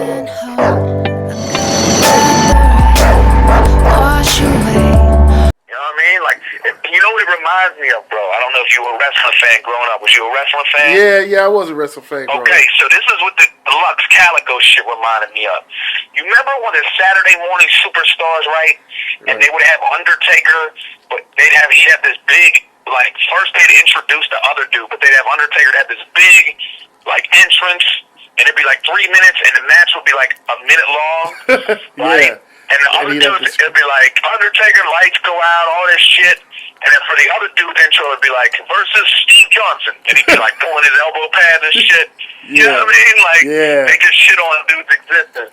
You know what I mean? Like, you know what it reminds me of, bro? I don't know if you were a wrestling fan growing up. Was you a wrestling fan? Yeah, I was a wrestling fan growing Okay, up. so this is what the Lux Calico shit reminded me of. You remember when the Saturday morning superstars, right? And they would have Undertaker, but he'd have this big, like, first they'd introduce the other dude, but they'd have Undertaker have this big, like, entrance, and it'd be like 3 minutes, and the match would be like a minute long, right? Yeah. And the other dudes, it'd be like, Undertaker, lights go out, all this shit. And then for the other dude's intro, it'd be like, versus Steve Johnson. And he'd be like pulling his elbow pads and shit. You know what I mean? Like, they just shit on a dude's existence.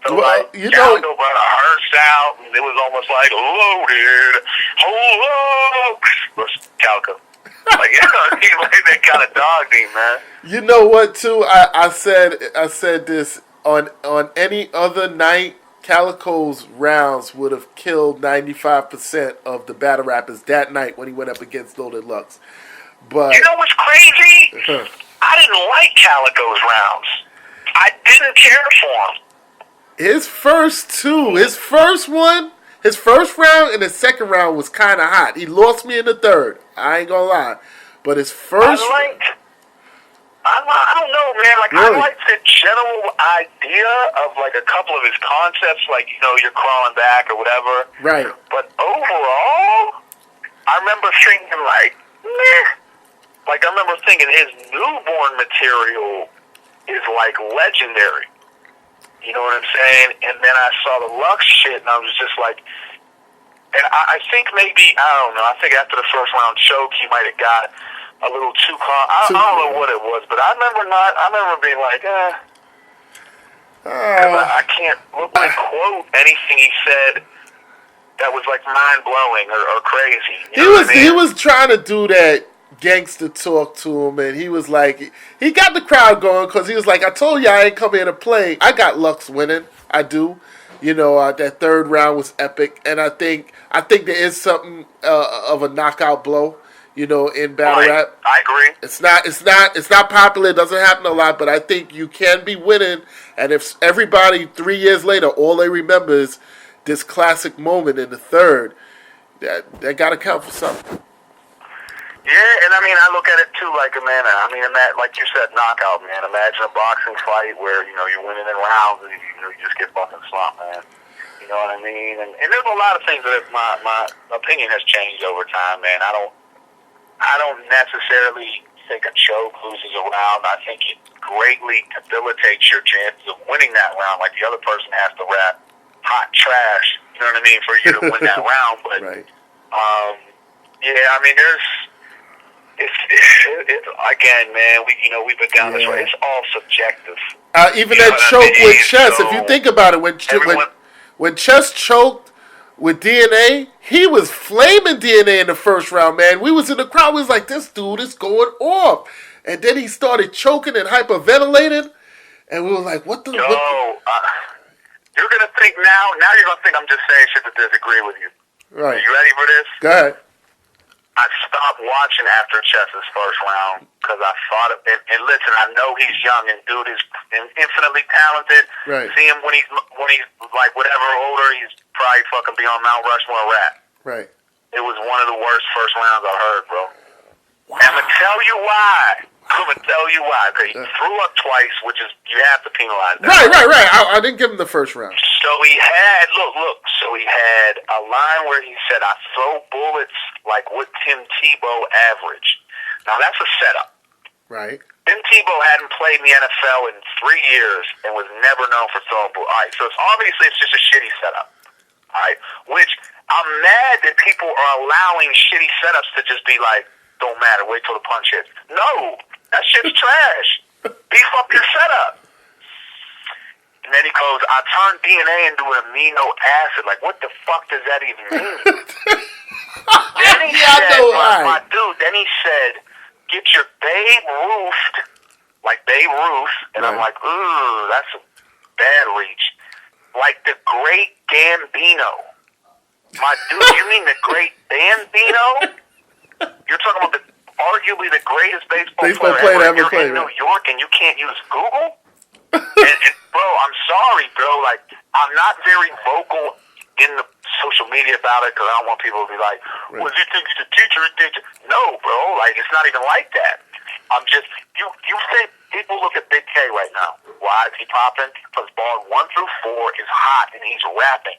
So, well, like, Calico brought a hearse out, and it was almost like, loaded, hello, was Calico. Like, you know, he's like that kind of dog thing, man. You know what, too? I said this on any other night. Calico's rounds would have killed 95% of the battle rappers that night when he went up against Loaded Lux. But you know what's crazy? I didn't like Calico's rounds. I didn't care for him. His first round and his second round was kind of hot. He lost me in the third. I ain't gonna lie. But his first... I don't know, man. Like, really? I like the general idea of, like, a couple of his concepts, like, you know, you're crawling back or whatever. Right. But overall, I remember thinking, like, meh. Like, I remember thinking his newborn material is, like, legendary. You know what I'm saying? And then I saw the Lux shit, and I was just like... And I think maybe, I don't know, I think after the first round choke, he might have got a little too calm. I don't know what it was, but I remember being like, I can't quote anything he said that was like mind blowing or crazy. You know what I mean? He was trying to do that gangster talk to him, and he was like, he got the crowd going because he was like, I told you I ain't come here to play. I got Lux winning. I do. You know, that third round was epic, and I think there is something of a knockout blow. You know, in battle rap, I agree. It's not popular. It doesn't happen a lot, but I think you can be winning. And if everybody 3 years later, all they remember is this classic moment in the third, that got to count for something. Yeah, and I mean, I look at it too like like you said, knockout, man. Imagine a boxing fight where you're winning in rounds and you just get fucking slumped, man. You know what I mean? And there's a lot of things that my opinion has changed over time, man. I don't necessarily think a choke loses a round. I think it greatly debilitates your chances of winning that round. Like, the other person has to rap hot trash, you know what I mean, for you to win that round. But, right. Yeah, I mean, it's again, man, we've been down this road. It's all subjective. Even that choke with Chess, so if you think about it, when Chess choked with DNA, he was flaming DNA in the first round, man. We was in the crowd. We was like, this dude is going off. And then he started choking and hyperventilating. And we were like, what the... you're going to think now you're going to think I'm just saying shit to disagree with you. Right. Are you ready for this? Go ahead. I stopped watching after Chess's first round because I thought, and listen, I know he's young and dude is infinitely talented. Right. See him when he's like whatever older, he's probably fucking be on Mount Rushmore rap. Right. It was one of the worst first rounds I heard, bro. Wow. I'm gonna tell you why. Because he threw up twice, which is, you have to penalize that. Right. I didn't give him the first round. So he had, so he had a line where he said, I throw bullets like what Tim Tebow averaged. Now, that's a setup. Right. Tim Tebow hadn't played in the NFL in 3 years and was never known for throwing bullets. All right, so obviously it's just a shitty setup. All right, which I'm mad that people are allowing shitty setups to just be like, don't matter, wait till the punch hits. No, that shit's trash. Beef up your setup. And then he goes, I turned DNA into an amino acid. Like, what the fuck does that even mean? Then he said, then he said, get your Babe Ruth, like Babe Ruth. And I'm like, ooh, that's a bad reach. Like the great Gambino. My dude, you mean the great Bambino? You're talking about arguably the greatest baseball player ever. You're in New York and you can't use Google? and bro, I'm I'm not very vocal in the social media about it because I don't want people to be like, well, you think he's a teacher? No, bro. Like, it's not even like that. I'm just, you say people look at Big K right now. Why is he popping? Because bar 1 through 4 is hot and he's rapping.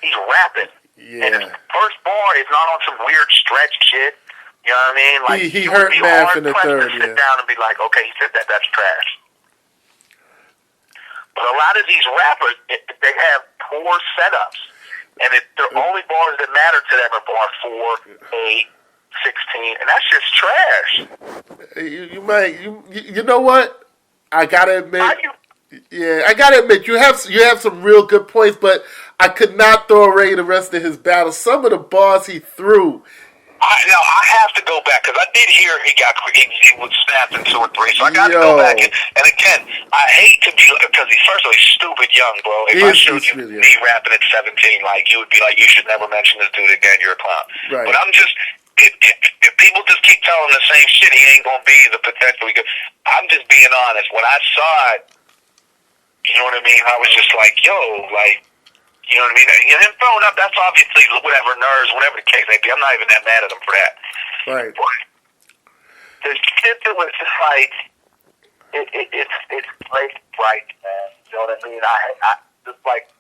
He's rapping. Yeah. And his first bar is not on some weird stretch shit. You know what I mean? Like, he hurt Math in the third, to sit down and be like, okay, he said that, that's trash. But a lot of these rappers, they have poor setups. And their only bars that matter to them are bar 4, 8, 16, and that's just trash. You know what? I gotta admit, you have some real good points, but I could not throw away the rest of his battle. Some of the bars he threw. I have to go back because I did hear he was snapped in 2 or 3, so I got to go back and again, I hate to be because first of all he's stupid young, bro. If I showed you me rapping at 17, like you would be like, you should never mention this dude again. You're a clown. Right. But I'm just. If people just keep telling the same shit, he ain't gonna be the potential. I'm just being honest. When I saw it, you know what I mean. I was just like, yo, like, you know what I mean. Him throwing up, that's obviously whatever nerves, whatever the case may be. I'm not even that mad at him for that. Right. But the shit that was just like, it's like right, man. You know what I mean. I just like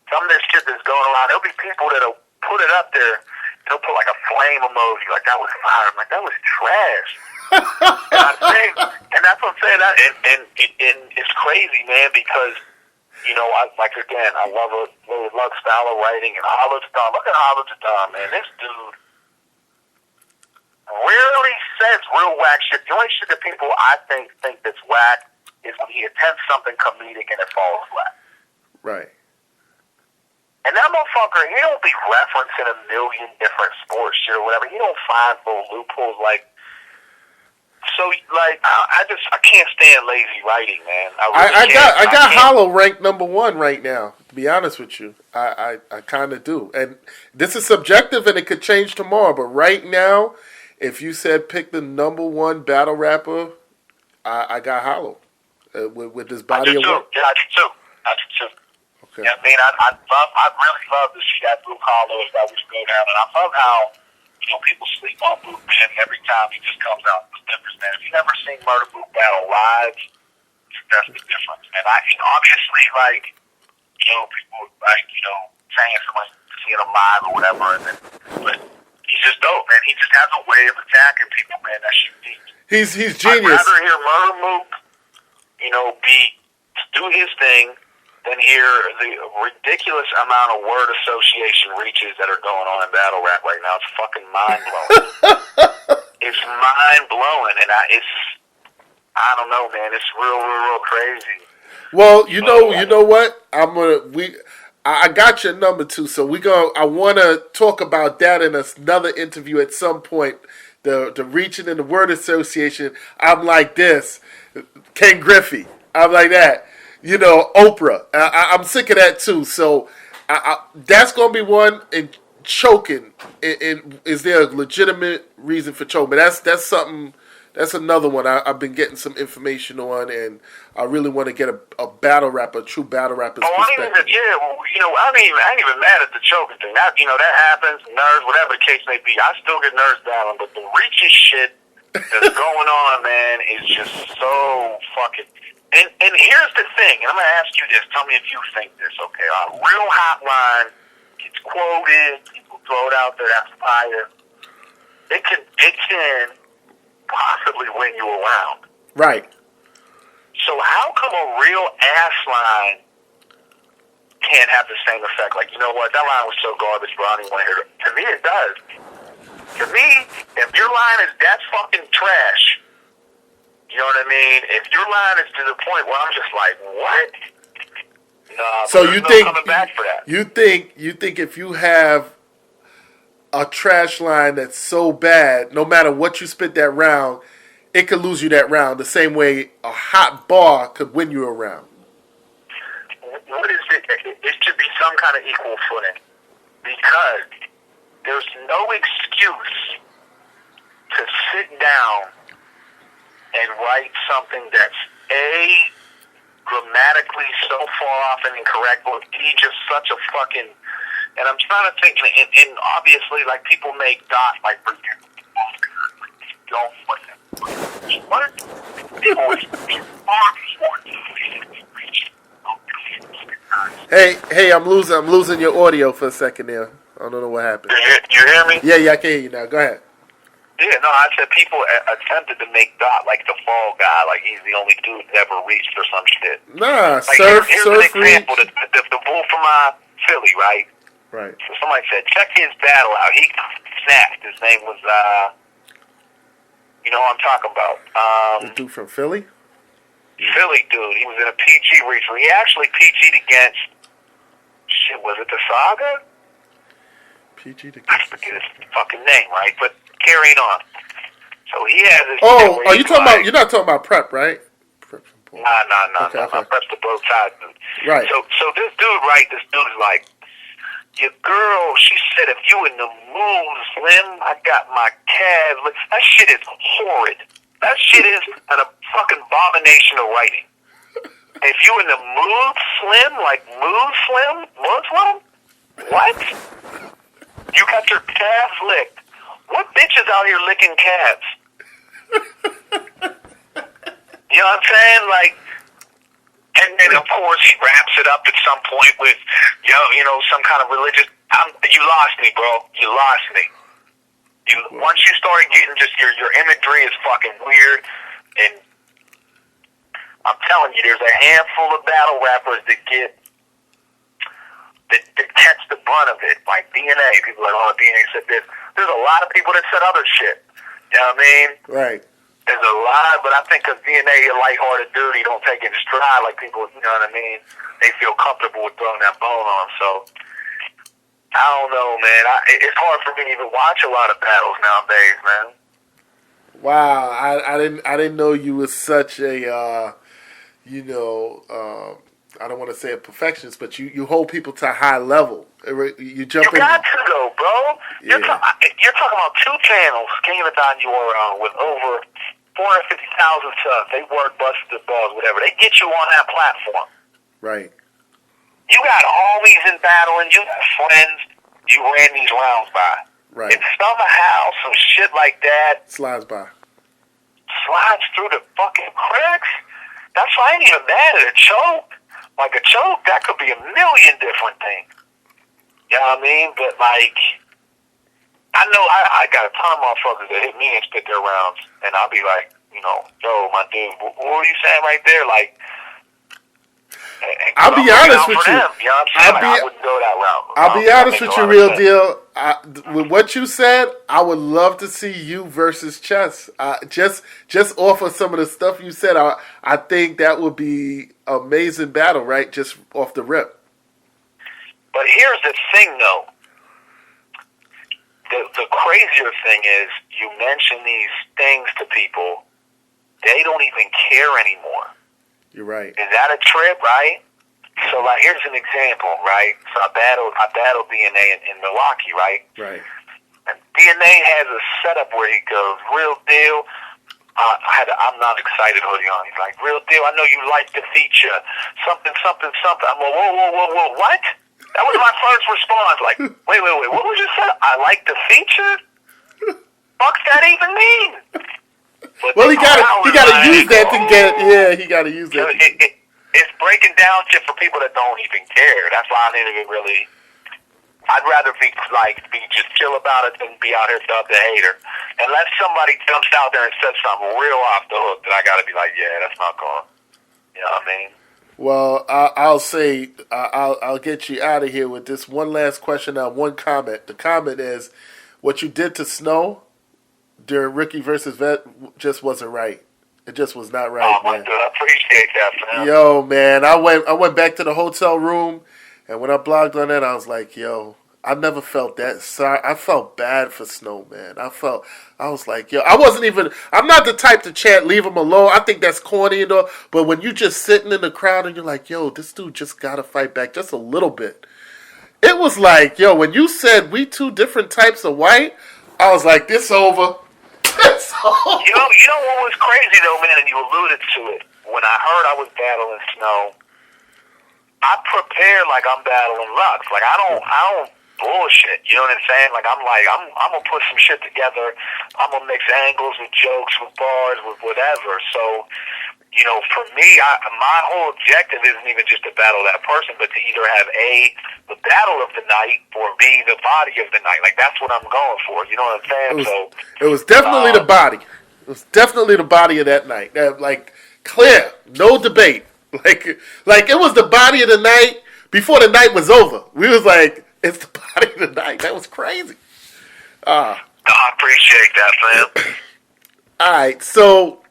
some of this shit that's going around. There'll be people that'll put it up there. They'll put like a flame emoji, like that was fire. I'm like, that was trash. and that's what I'm saying. And it's crazy, man, because you know, I love style of writing and Holland's Don. Look at Holland's Don, man. This dude rarely says real whack shit. The only shit that people I think that's whack is when he attempts something comedic and it falls flat. Right. And that motherfucker, he don't be referencing a million different sports shit or whatever. He don't find little loopholes like. So like, I can't stand lazy writing, man. I got Hollow ranked #1 right now. To be honest with you, I kind of do. And this is subjective, and it could change tomorrow. But right now, if you said pick the #1 battle rapper, I got Hollow with this body of work. Yeah, I do too. Okay. Yeah, I mean, I really love to see that Luke Hollows that we go down, and I love how, you know, people sleep on Luke, man, every time he just comes out with difference, man. If you've never seen Murder Luke battle live, that's the difference. And I think, obviously, like, you know, people, like, you know, saying someone seeing him live or whatever, but he's just dope, man. He just has a way of attacking people, man. That shit deep. He's genius. I'd rather hear Murder Luke, you know, do his thing than hear the ridiculous amount of word association reaches that are going on in battle rap right now. It's fucking mind-blowing. It's mind-blowing, and I don't know, man. It's real crazy. Well, you know what? I got your number 2, so I want to talk about that in another interview at some point. The reaching and the word association. I'm like this, Ken Griffey. I'm like that. You know, Oprah. I'm sick of that too. So that's going to be one. And choking, is there a legitimate reason for choking? But that's something. That's another one I've been getting some information on, and I really want to get a battle rapper, a true battle rapper's perspective. I ain't even mad at the choking thing. That happens. Nerves, whatever the case may be. I still get nerves down, but the reaching shit that's going on, man, is just so fucking. And here's the thing, and I'm going to ask you this. Tell me if you think this, okay? A real hotline gets quoted, people throw it out there, that's fire. It can possibly win you around. Right. So how come a real ass line can't have the same effect? Like, you know what? That line was so garbage, bro. I don't even want to hear it. To me, it does. To me, if your line is that fucking trash, you know what I mean? If your line is to the point where I'm just like, what? So you think coming back for that. You think if you have a trash line that's so bad, no matter what you spit that round, it could lose you that round. The same way a hot bar could win you a round. What is it? It should be some kind of equal footing, because there's no excuse to sit down and write something that's grammatically so far often and correct, but he's just such a fucking. And I'm trying to think, and obviously, like people make Doc like for you. Don't what? Hey, I'm losing your audio for a second there. I don't know what happened. You hear me? Yeah, I can hear you now. Go ahead. Yeah, no, I said people attempted to make Dot like the fall guy, like he's the only dude that ever reached or some shit. Nah, like, here's an example. The bull from Philly, right? Right. So somebody said, check his battle out. He snapped. His name was, you know what I'm talking about. The dude from Philly? Philly dude. He was in a PG recently. He actually PG'd against, shit, was it the Saga? PG'd against I forget his fucking name, right? But carrying on. So he has this. Oh, are you talking about? You're not talking about Prep, right? Prep. Nah. Prep's the bow tie dude. Right. So this dude, right? This dude is like, your girl. She said, if you in the mood, Slim, I got my calves. That shit is horrid. That shit is a fucking abomination of writing. If you in the mood, Slim, like mood, Slim, Muslim, what? You got your calves licked. What bitch is out here licking calves? You know what I'm saying? Like, and then of course he wraps it up at some point with, you know, some kind of religious. You lost me, bro. You lost me. Once you started getting just your imagery is fucking weird, and I'm telling you, there's a handful of battle rappers that catch the brunt of it, like DNA. People are like, oh, DNA said this. There's a lot of people that said other shit. You know what I mean? Right. There's a lot, but I think because DNA is a lighthearted dude, he don't take it in stride like people, you know what I mean? They feel comfortable with throwing that bone on. So, I don't know, man. It's hard for me to even watch a lot of battles nowadays, man. Wow, I didn't know you was such a, I don't want to say a perfectionist, but you hold people to a high level. You jump in. You got to though, bro. Yeah. You're talking about two channels, King of the Don URL, with over 450,000 subs. They work, busted the balls, whatever. They get you on that platform. Right. You got homies in battling. You got friends you ran these rounds by. Right. If somehow some shit like that slides through the fucking cracks, that's why I ain't even mad at a choke. Like a choke, that could be a million different things. You know what I mean? But like, I know I got a ton of motherfuckers that hit me and spit their rounds, and I'll be like, you know, yo, my dude, what were you saying right there? Like, I'll be honest with you. You know what I'm saying? I wouldn't go that route. I'll be honest with you, real deal. With what you said, I would love to see you versus Chess. Just off of some of the stuff you said, I think that would be an amazing battle, right? Just off the rip. But here's the thing, though. The crazier thing is, you mention these things to people, they don't even care anymore. You're right. Is that a trip, right? So, like, here's an example, right? So I battled DNA in Milwaukee, right? Right. And DNA has a setup where he goes, real deal. I'm not excited hoodie on. He's like, real deal. I know you like the feature. Something. I'm like, whoa, what? That was my first response. Like, wait. What was you saying? I like the feature? Fuck's that even mean? But well, he gotta use that to get. Yeah, he gotta use that. It's breaking down shit for people that don't even care. That's why I need to get really. I'd rather be just chill about it than be out here to the hater. Unless somebody jumps out there and says something real off the hook, then I gotta be like, yeah, that's not going. You know what I mean? Well, I'll say I'll get you out of here with this one last question. Now, one comment. The comment is, what you did to Snow during Ricky versus Vet just wasn't right. It just was not right, man. Dude, I appreciate that, man. Yo, man, I went back to the hotel room, and when I blogged on that, I was like, yo, I never felt that sorry. I felt bad for Snow, man. I was like, yo, I'm not the type to chant, leave him alone. I think that's corny and all, but when you just sitting in the crowd and you're like, yo, this dude just gotta fight back just a little bit. It was like, yo, when you said we two different types of white, I was like, this over. You know what was crazy though, man, and you alluded to it. When I heard I was battling Snow, I prepare like I'm battling Lux. Like I don't bullshit. You know what I'm saying? Like I'm gonna put some shit together. I'm gonna mix angles with jokes, with bars, with whatever. So, you know, for me, my whole objective isn't even just to battle that person, but to either have the battle of the night or B, the body of the night. Like that's what I'm going for. You know what I'm saying? It was definitely the body. It was definitely the body of that night. Like clear, no debate. Like it was the body of the night before the night was over. We was like, it's the body of the night. That was crazy. I appreciate that, fam. All right, so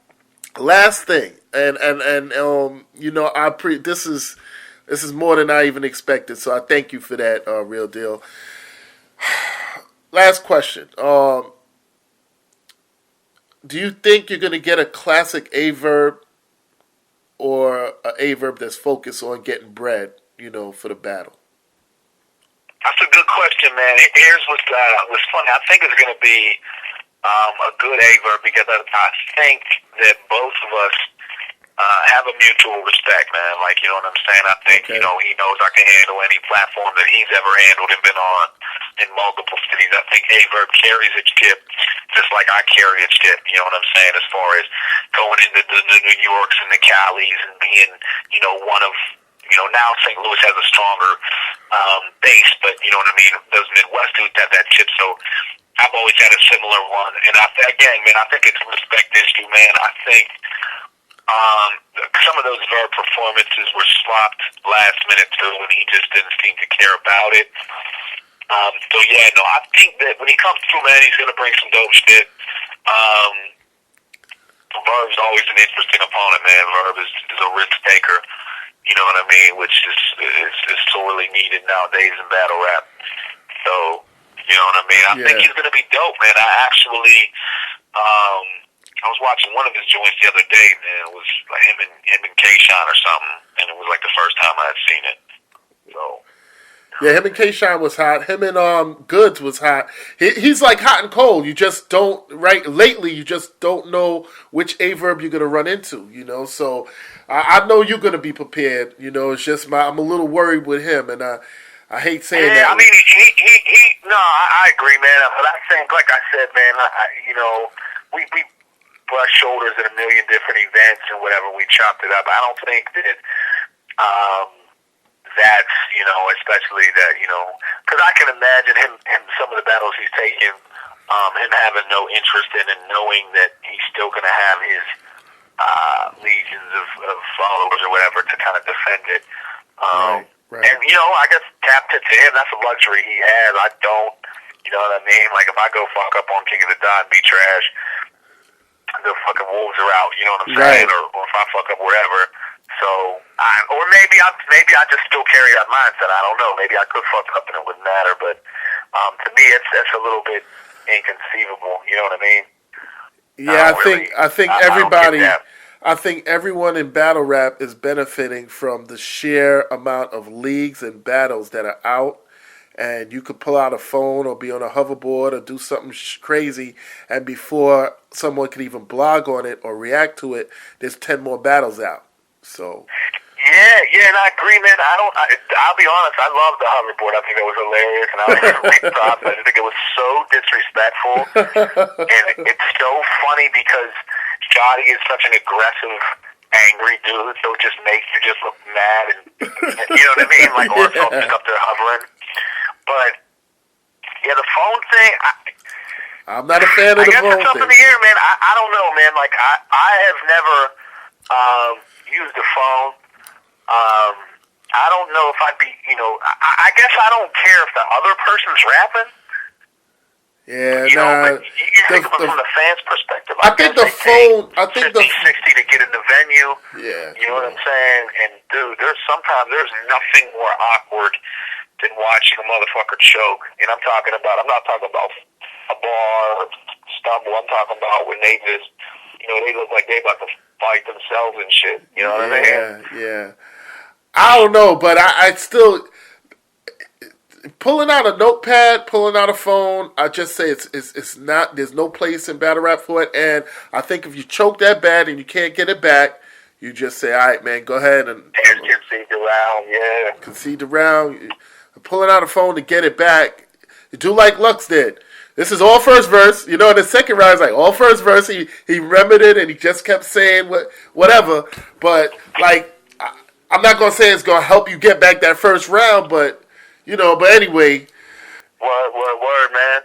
last thing, and you know, this is more than I even expected. So I thank you for that, real deal. Last question. Do you think you're gonna get a classic A-verb or an A-verb that's focused on getting bread, you know, for the battle? That's a good question, man. Here's what's funny. I think it's going to be a good A-verb because I think that both of us have a mutual respect, man. Like, you know what I'm saying? I think, you know, he knows I can handle any platform that he's ever handled and been on in multiple cities. I think A-verb carries its chip just like I carry its chip, you know what I'm saying, as far as going into the New Yorks and the Calis and being, you know, one of, you know, now St. Louis has a stronger base, but you know what I mean? Those Midwest dudes have that chip, so I've always had a similar one. And again, man, I think it's a respect issue, man. I think some of those verb performances were slopped last minute too, when he just didn't seem to care about it. So yeah, no, I think that when he comes through, man, he's gonna bring some dope shit. Verb's always an interesting opponent, man. Verb is a risk taker. You know what I mean? Which is sorely needed nowadays in battle rap. So, you know what I mean? I think he's going to be dope, man. I actually, I was watching one of his joints the other day, man. It was like him and K-Shine or something, and it was like the first time I had seen it. So. Yeah, him and K-Shine was hot. Him and Goods was hot. He's like hot and cold. You just don't, lately you just don't know which A-verb you're going to run into, you know. So I know you're going to be prepared, you know. It's just I'm a little worried with him, and I hate saying that. Yeah, I mean, I agree, man. But I think, like I said, man, you know, we brushed shoulders at a million different events and whatever. We chopped it up. I don't think that, that's, you know, especially that, you know, because I can imagine him, some of the battles he's taken, him having no interest in and knowing that he's still going to have his legions of followers or whatever to kind of defend it. Right. And, you know, I guess tap to him, that's a luxury he has. I don't, you know what I mean? Like, if I go fuck up on King of the Dot and be trash, the fucking wolves are out, you know what I'm saying? Or if I fuck up wherever. So, or maybe I just still carry that mindset. I don't know. Maybe I could fuck up and it wouldn't matter. But to me, that's a little bit inconceivable. You know what I mean? Yeah, I think everybody. I think everyone in battle rap is benefiting from the sheer amount of leagues and battles that are out. And you could pull out a phone or be on a hoverboard or do something crazy, and before someone can even blog on it or react to it, there's 10 more battles out. So. Yeah, and I agree, man. I'll be honest, I love the hoverboard. I think it was hilarious, and I was really proud. I think it was so disrespectful, and it's so funny because Jotty is such an aggressive, angry dude, so it just makes you just look mad, and you know what I mean? Like, or just up there hovering. But yeah, the phone thing. I'm not a fan of the phone thing. I guess it's up in the air, man. I don't know, man. Like, I have never used the phone. I don't know if I'd be, you know, I guess I don't care if the other person's rapping. Yeah, you know, but you think from the fans' perspective. I think the phone, 50, 60 to get in the venue. Yeah. You know what I'm saying? And dude, there's nothing more awkward than watching a motherfucker choke. And I'm not talking about a bar or stumble. I'm talking about when they just, you know, they look like they about to fight themselves and shit. You know what I mean? Yeah. I don't know, but I still pulling out a notepad, pulling out a phone. I just say it's not. There's no place in battle rap for it, and I think if you choke that bad and you can't get it back, you just say, "All right, man, go ahead and." Here's Kid C doing round, yeah. Concede the round. Pulling out a phone to get it back. You do like Lux did. This is all first verse. You know, in the second round, it's like all first verse. He remembered it and he just kept saying whatever. But, like, I'm not going to say it's going to help you get back that first round, but, you know, but anyway. Word, man.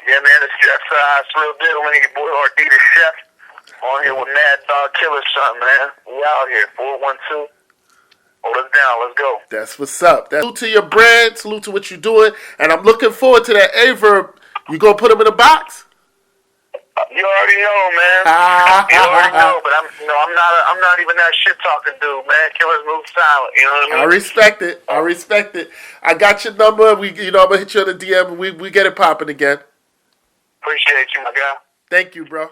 Yeah, man, it's real deal, man. Your boy RD the Chef on here with Mad Dog Killer something, man. We out here, 412. Hold us down, let's go. That's what's up. Salute to your brand, salute to what you're doing, and I'm looking forward to that A-Verb. You gonna put him in a box? You already know, man. You already know, but I'm not even that shit talking dude, man. Killers move silent. You know what I mean? I respect it. I got your number. I'm gonna hit you on the DM. And we get it popping again. Appreciate you, my guy. Thank you, bro.